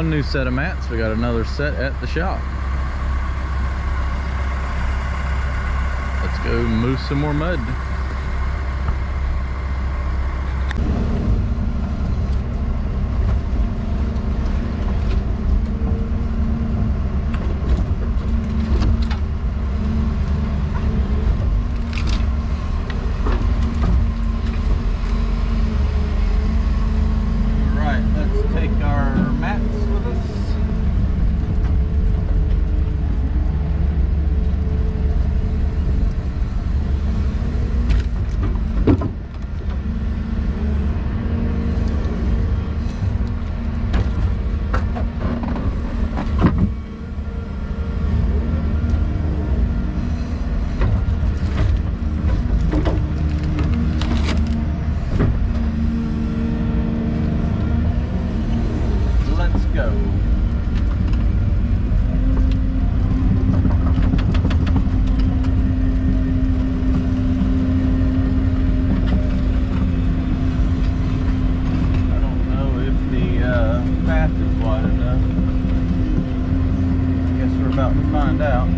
one new set of mats. We got another set at the shop. Let's go move some more mud. Find out.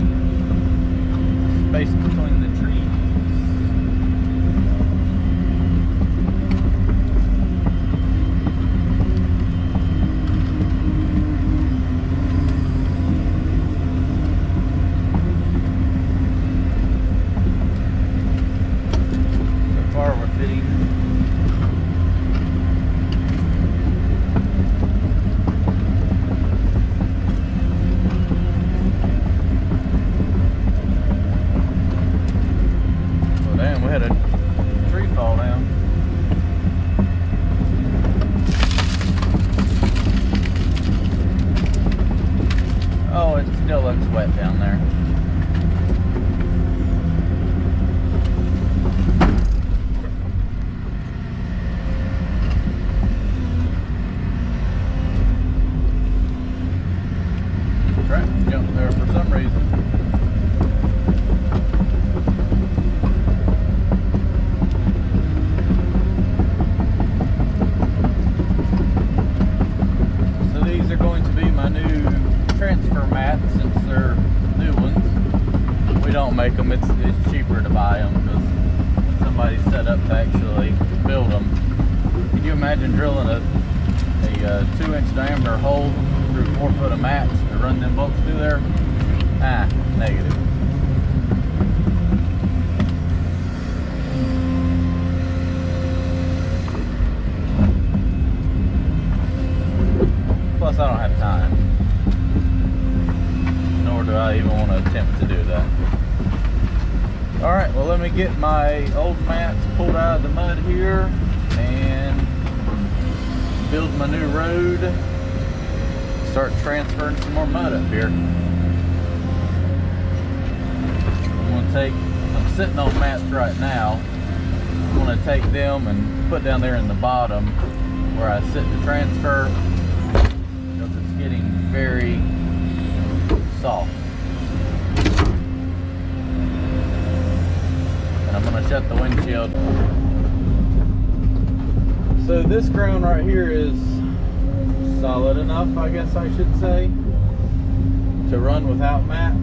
Space between the trees. So far we're fitting. We had a tree fall down. Oh, it still looks wet down there. Track jumped there for some reason. Transfer mats, since they're new ones. We don't make them. It's cheaper to buy them because somebody set up to actually build them. Can you imagine drilling a 2-inch diameter hole through 4 foot of mats to run them bolts through there? Negative. Plus, I don't have time. Nor do I even want to attempt to do that. Alright, well, let me get my old mats pulled out of the mud here and build my new road. Start transferring some more mud up here. I'm sitting on mats right now. I'm going to take them and put down there in the bottom where I sit to transfer, because it's getting very soft. And I'm going to shut the windshield. So this ground right here is solid enough, I guess I should say, to run without mats.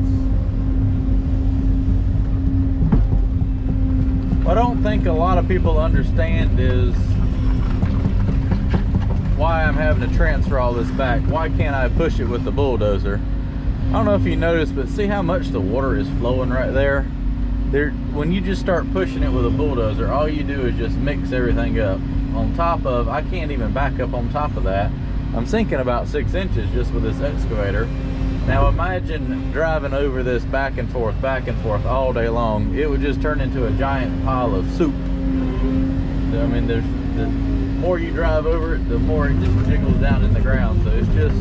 What I don't think a lot of people understand is why I'm having to transfer all this back. Why can't I push it with the bulldozer? I don't know if you noticed, but see how much the water is flowing right there? When you just start pushing it with a bulldozer, all you do is just mix everything up. On top of, I can't even back up on top of that. I'm sinking about 6 inches just with this excavator. Now imagine driving over this back and forth all day long. It would just turn into a giant pile of soup. I mean, the more you drive over it, the more it just jiggles down in the ground. So it's just,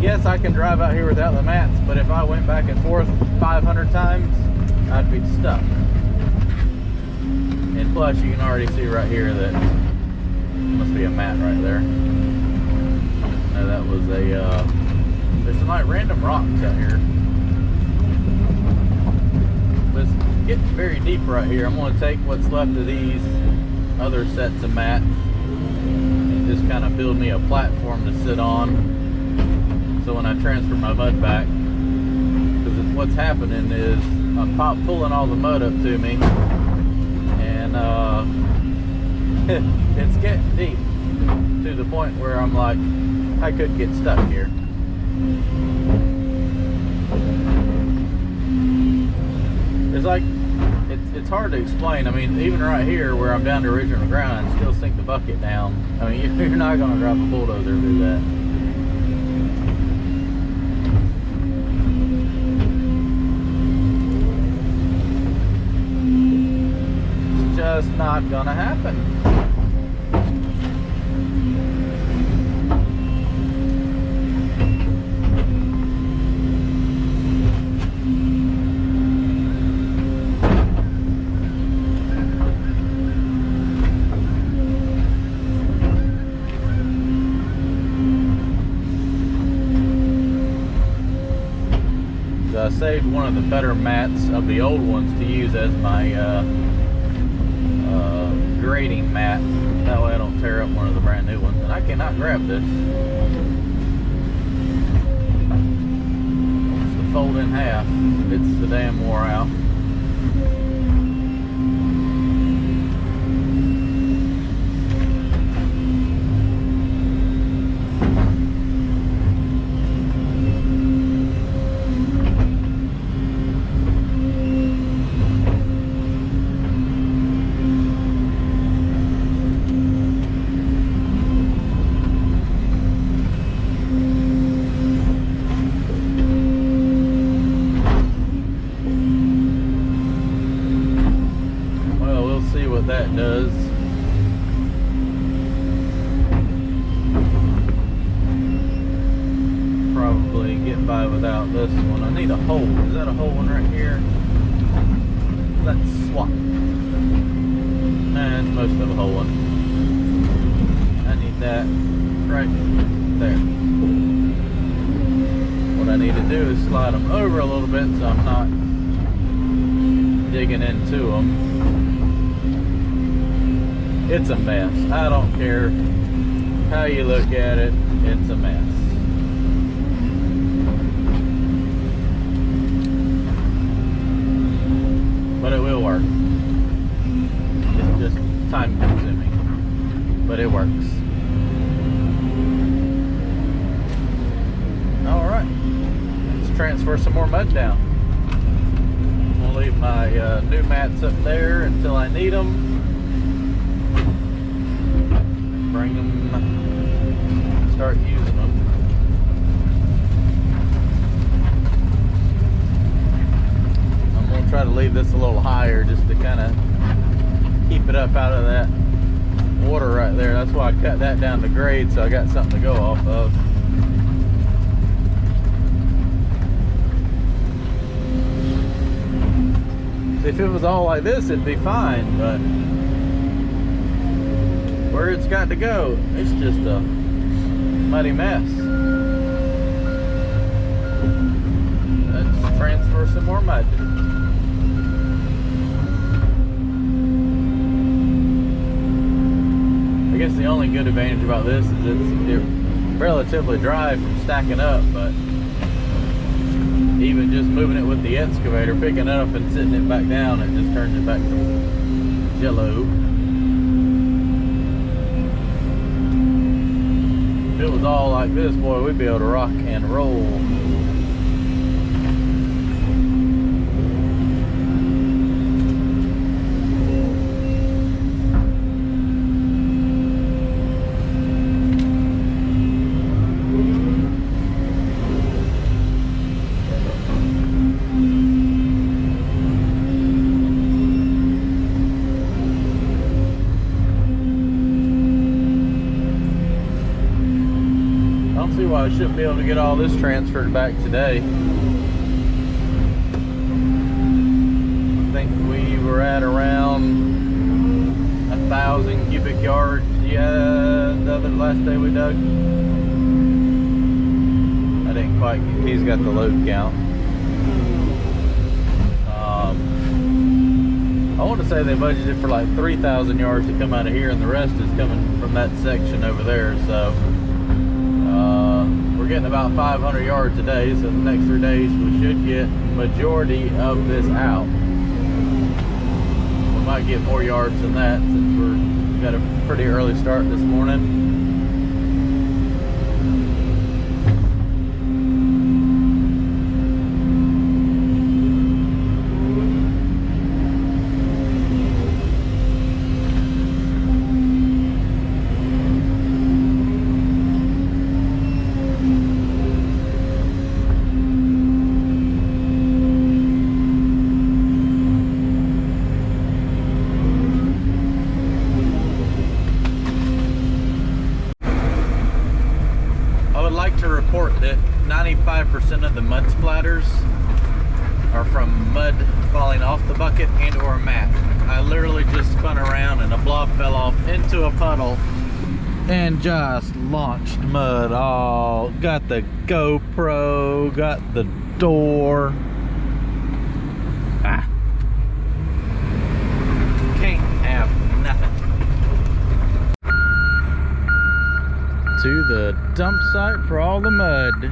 yes, I can drive out here without the mats, but if I went back and forth 500 times, I'd be stuck. And plus, you can already see right here that must be a mat right there. No, that was a, there's some like random rocks out here. But it's getting very deep right here. I'm going to take what's left of these other sets of mats and just kind of build me a platform to sit on. So when I transfer my mud back, because what's happening is I'm pulling all the mud up to me, and it's getting deep to the point where I'm like, I could get stuck here. It's like, it's hard to explain. I mean, even right here where I'm down to original ground, I still sink the bucket down. I mean, you're not going to drop a bulldozer to do that. It's just not going to happen. I saved one of the better mats of the old ones to use as my grading mat. That way I don't tear up one of the brand new ones. And I cannot grab this. It's the fold in half. It's the damn wore out. That does. Probably get by without this one. I need a hole. Is that a hole one right here? Let's swap. Nah, it's most of a hole one. I need that right there. What I need to do is slide them over a little bit so I'm not digging into them. It's a mess. I don't care how you look at it, it's a mess. But it will work. It's just time consuming, but it works. Alright, let's transfer some more mud down. I'll leave my new mats up there until I need them. Bring them, start using them. I'm going to try to leave this a little higher just to kind of keep it up out of that water right there. That's why I cut that down to grade, so I got something to go off of. See, if it was all like this, it'd be fine, but where it's got to go, it's just a muddy mess. Let's transfer some more mud. I guess the only good advantage about this is it's relatively dry from stacking up, but even just moving it with the excavator, picking it up and sitting it back down, it just turns it back to jello. If it was all like this, boy, we'd be able to rock and roll. See why I shouldn't be able to get all this transferred back today. I think we were at around 1,000 cubic yards, yeah, the last day we dug. I didn't quite, he's got the load count. I want to say they budgeted for like 3,000 yards to come out of here, and the rest is coming from that section over there, so we're We're getting about 500 yards a day, so the next 3 days we should get majority of this out. We might get more yards than that since we've got a pretty early start this morning. To report that 95% of the mud splatters are from mud falling off the bucket and or mat. I literally just spun around and a blob fell off into a puddle and just launched mud. Oh, got the GoPro, got the door. Can't have nothing. To the dump site for all the mud.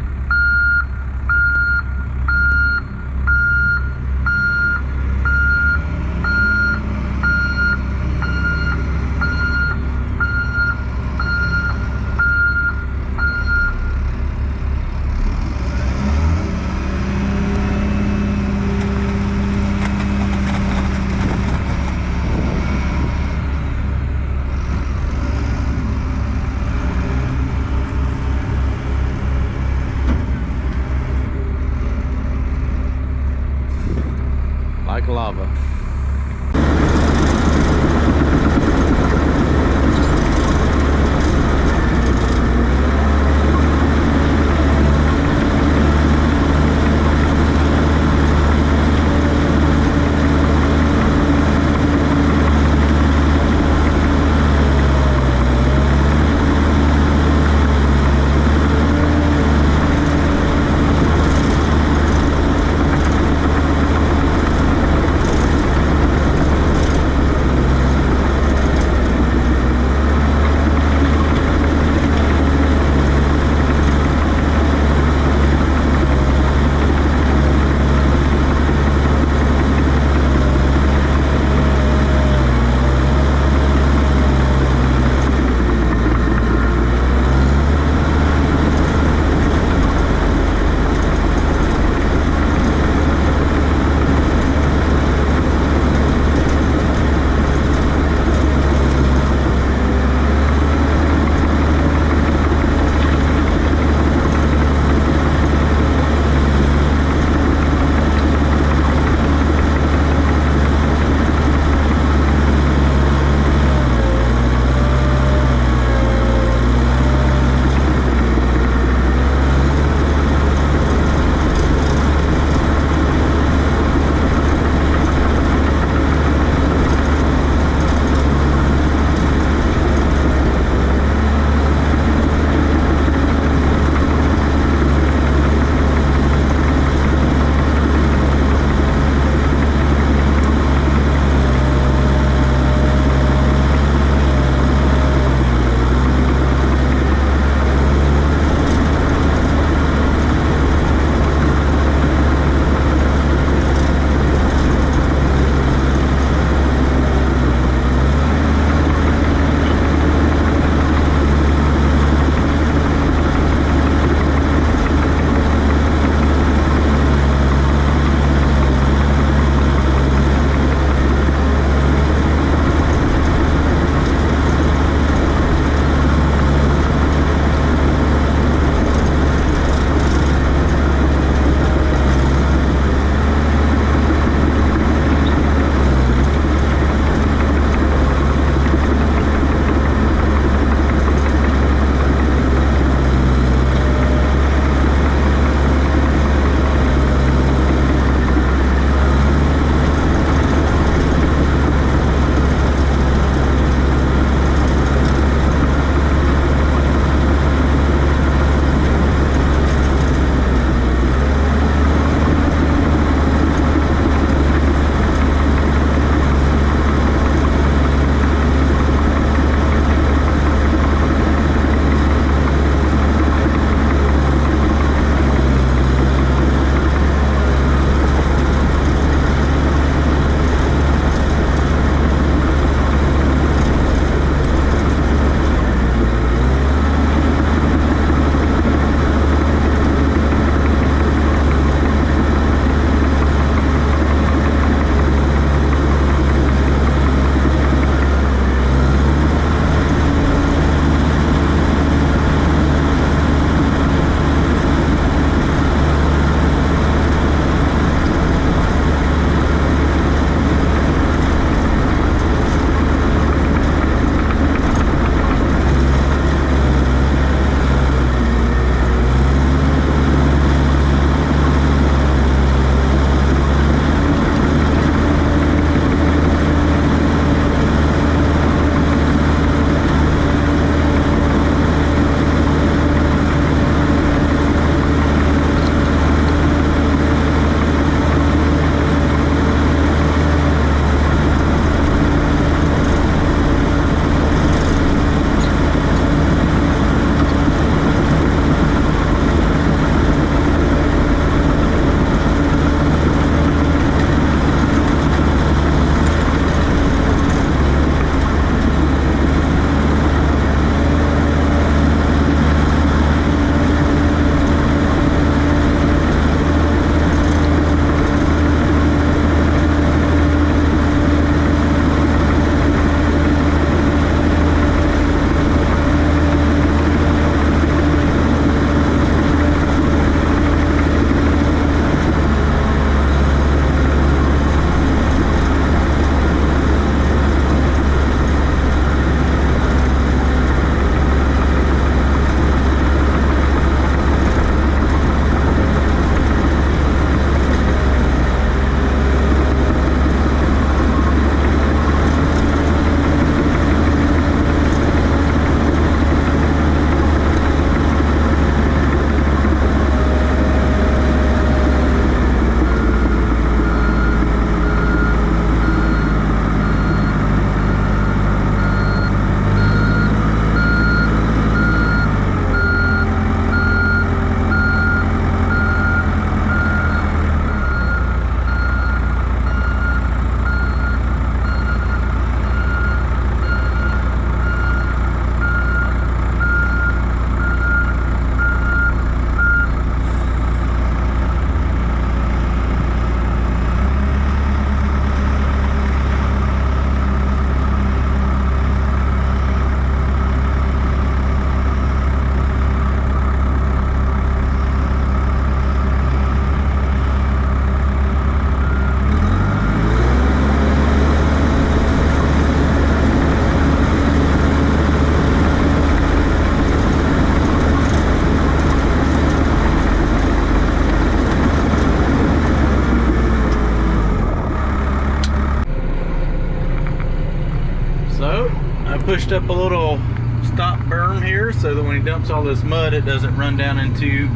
pushed up a little stop berm here so that when he dumps all this mud, it doesn't run down into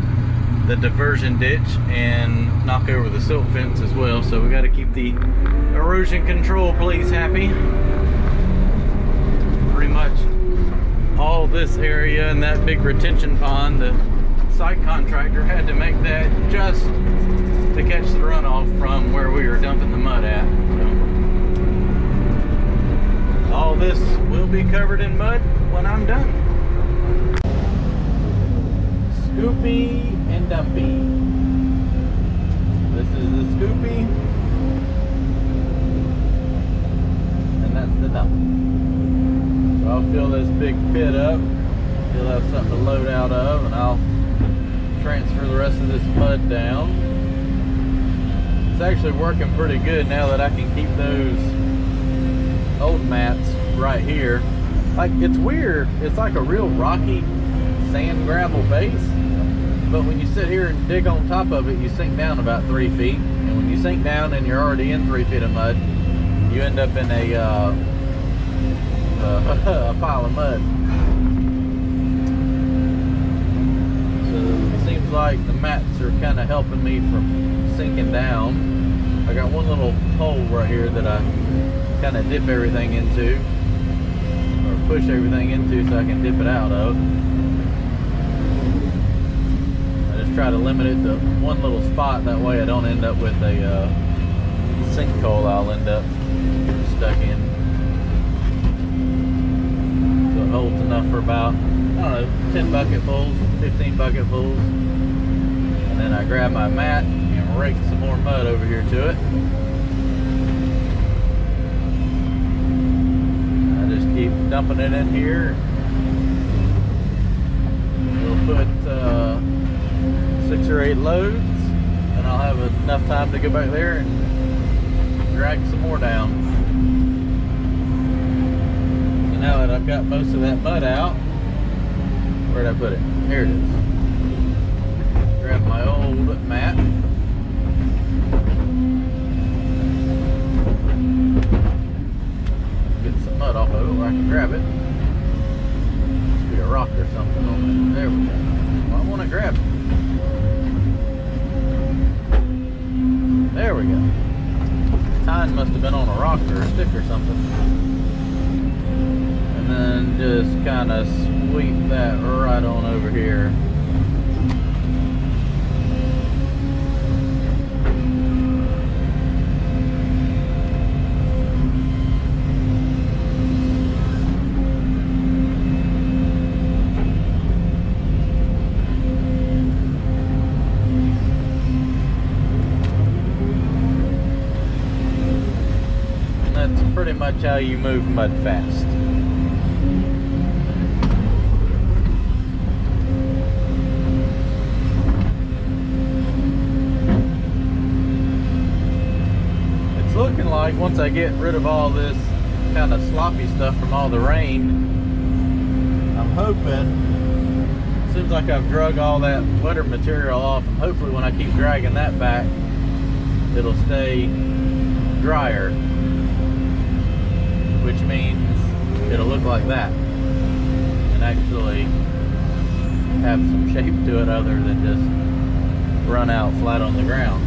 the diversion ditch and knock over the silt fence as well. So we got to keep the erosion control police happy. Pretty much all this area and that big retention pond, the site contractor had to make that just to catch the runoff from where we were dumping the mud at. So all this will be covered in mud when I'm done. Scoopy and Dumpy. This is the Scoopy, and that's the Dumpy. So I'll fill this big pit up. He'll have something to load out of, and I'll transfer the rest of this mud down. It's actually working pretty good now that I can keep those old mats right here. Like, it's weird. It's like a real rocky sand gravel base. But when you sit here and dig on top of it, you sink down about 3 feet. And when you sink down and you're already in 3 feet of mud, you end up in a pile of mud. So it seems like the mats are kind of helping me from sinking down. I got one little hole right here that I kind of dip everything into, or push everything into so I can dip it out of. Try to limit it to one little spot, that way I don't end up with a sinkhole I'll end up stuck in. So it holds enough for about, I don't know, 10 bucketfuls, 15 bucketfuls. And then I grab my mat and rake some more mud over here to it. I just keep dumping it in here. We'll put 6 or 8 loads, and I'll have enough time to go back there and drag some more down. So now that I've got most of that mud out, where'd I put it? Here it is. Grab my old mat. Get some mud off of it where I can grab it. Must be a rock or something on it. There we go. Well, I want to grab it. There we go. Tine must have been on a rock or a stick or something. And then just kind of sweep that right on over here. Pretty much how you move mud fast. It's looking like once I get rid of all this kind of sloppy stuff from all the rain, I'm hoping, seems like I've drug all that wetter material off, and hopefully when I keep dragging that back, it'll stay drier, which means it'll look like that and actually have some shape to it other than just run out flat on the ground.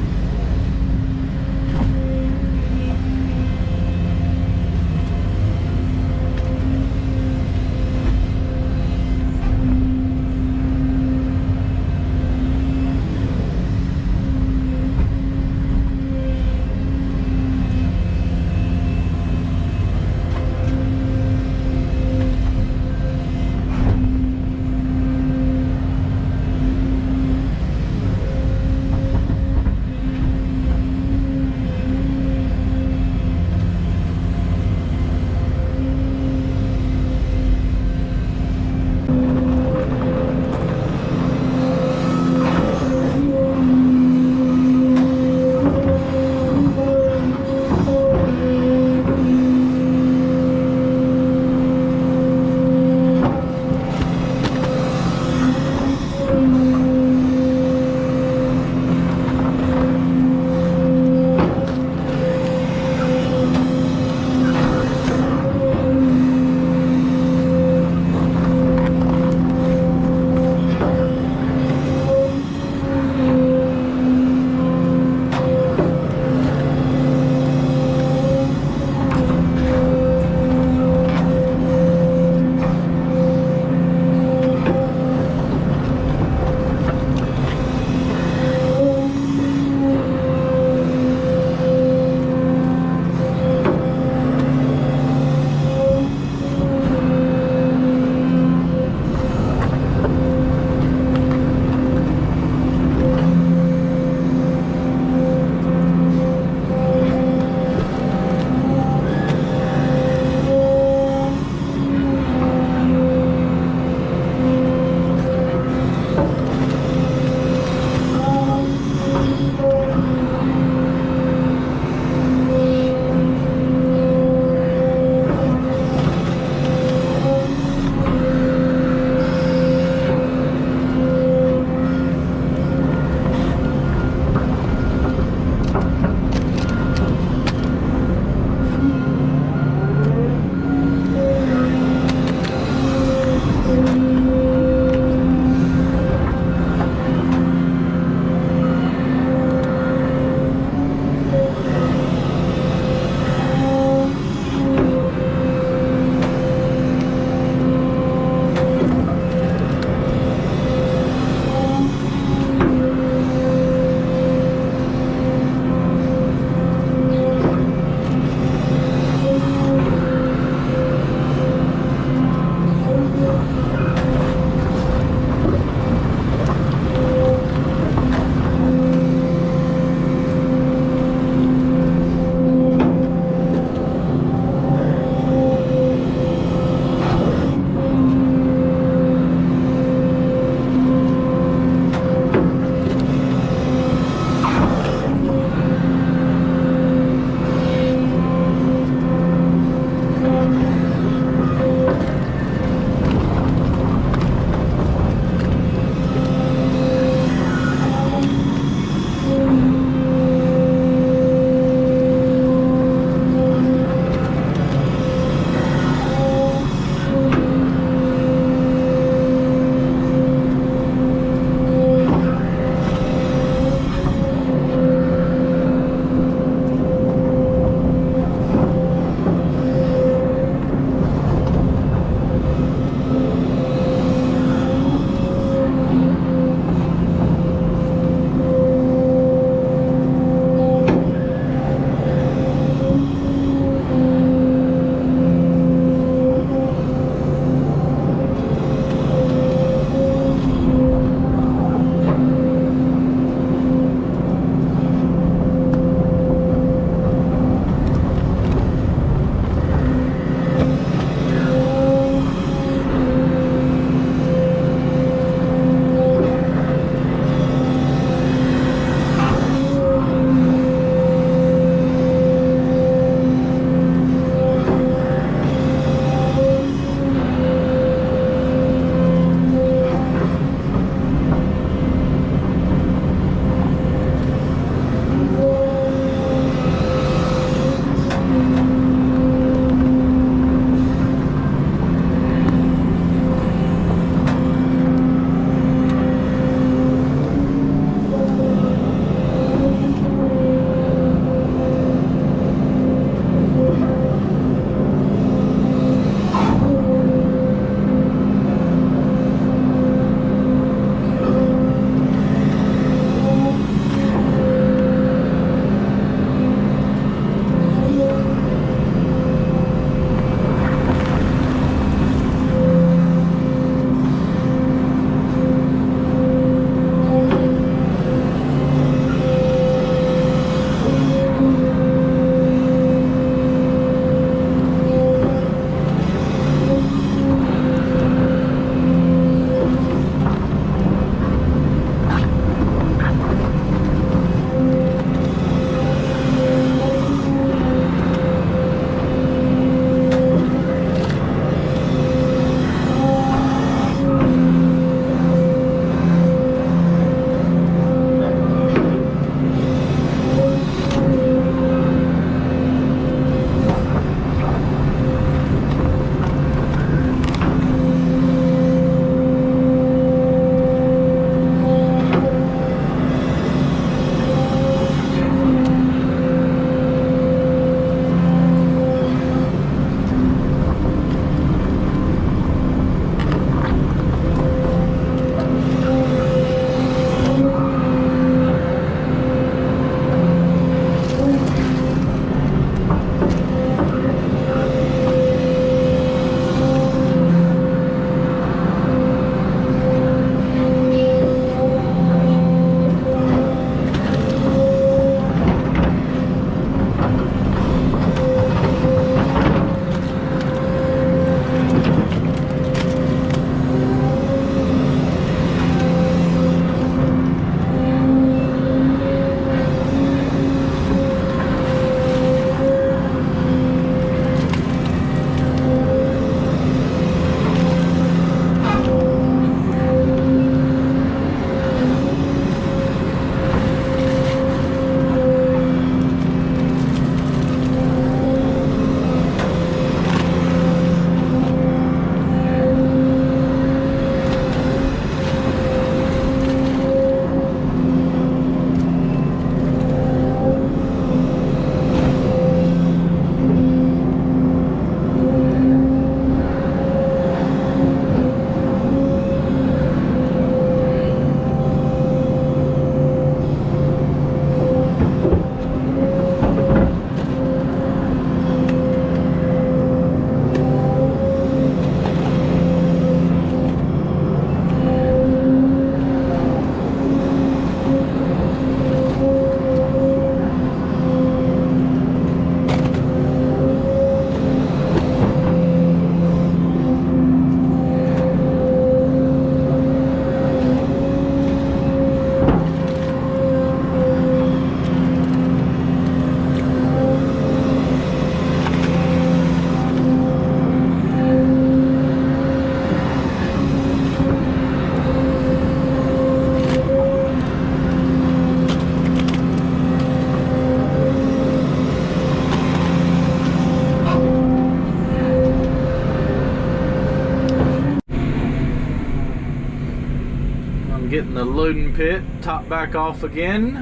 I'm getting the loading pit top back off again.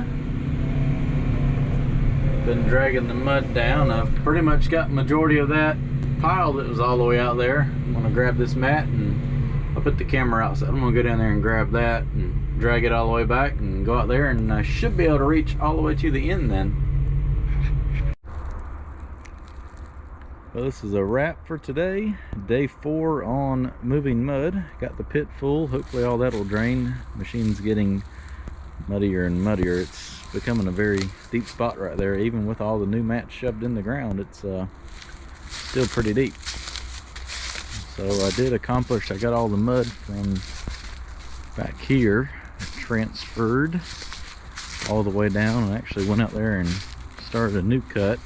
Been dragging the mud down. I've pretty much got majority of that pile that was all the way out there. I'm gonna grab this mat and I'll put the camera outside. I'm gonna go down there and grab that and drag it all the way back and go out there, and I should be able to reach all the way to the end then. Well, this is a wrap for today. Day 4 on moving mud. Got the pit full. Hopefully all that will drain. Machine's getting muddier and muddier. It's becoming a very deep spot right there. Even with all the new mats shoved in the ground, it's still pretty deep. So I did accomplish, I got all the mud from back here transferred all the way down, and actually went out there and started a new cut.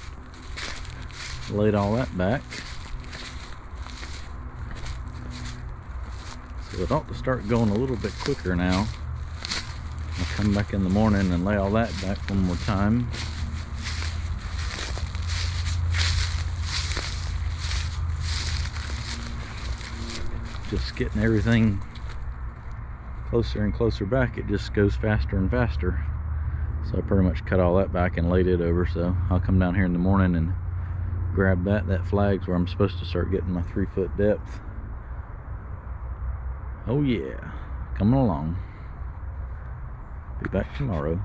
Laid all that back. So it ought to start going a little bit quicker now. I'll come back in the morning and lay all that back one more time. Just getting everything closer and closer back, it just goes faster and faster. So I pretty much cut all that back and laid it over. So I'll come down here in the morning and grab that. That flag's where I'm supposed to start getting my 3-foot depth. Oh yeah, coming along. Be back tomorrow.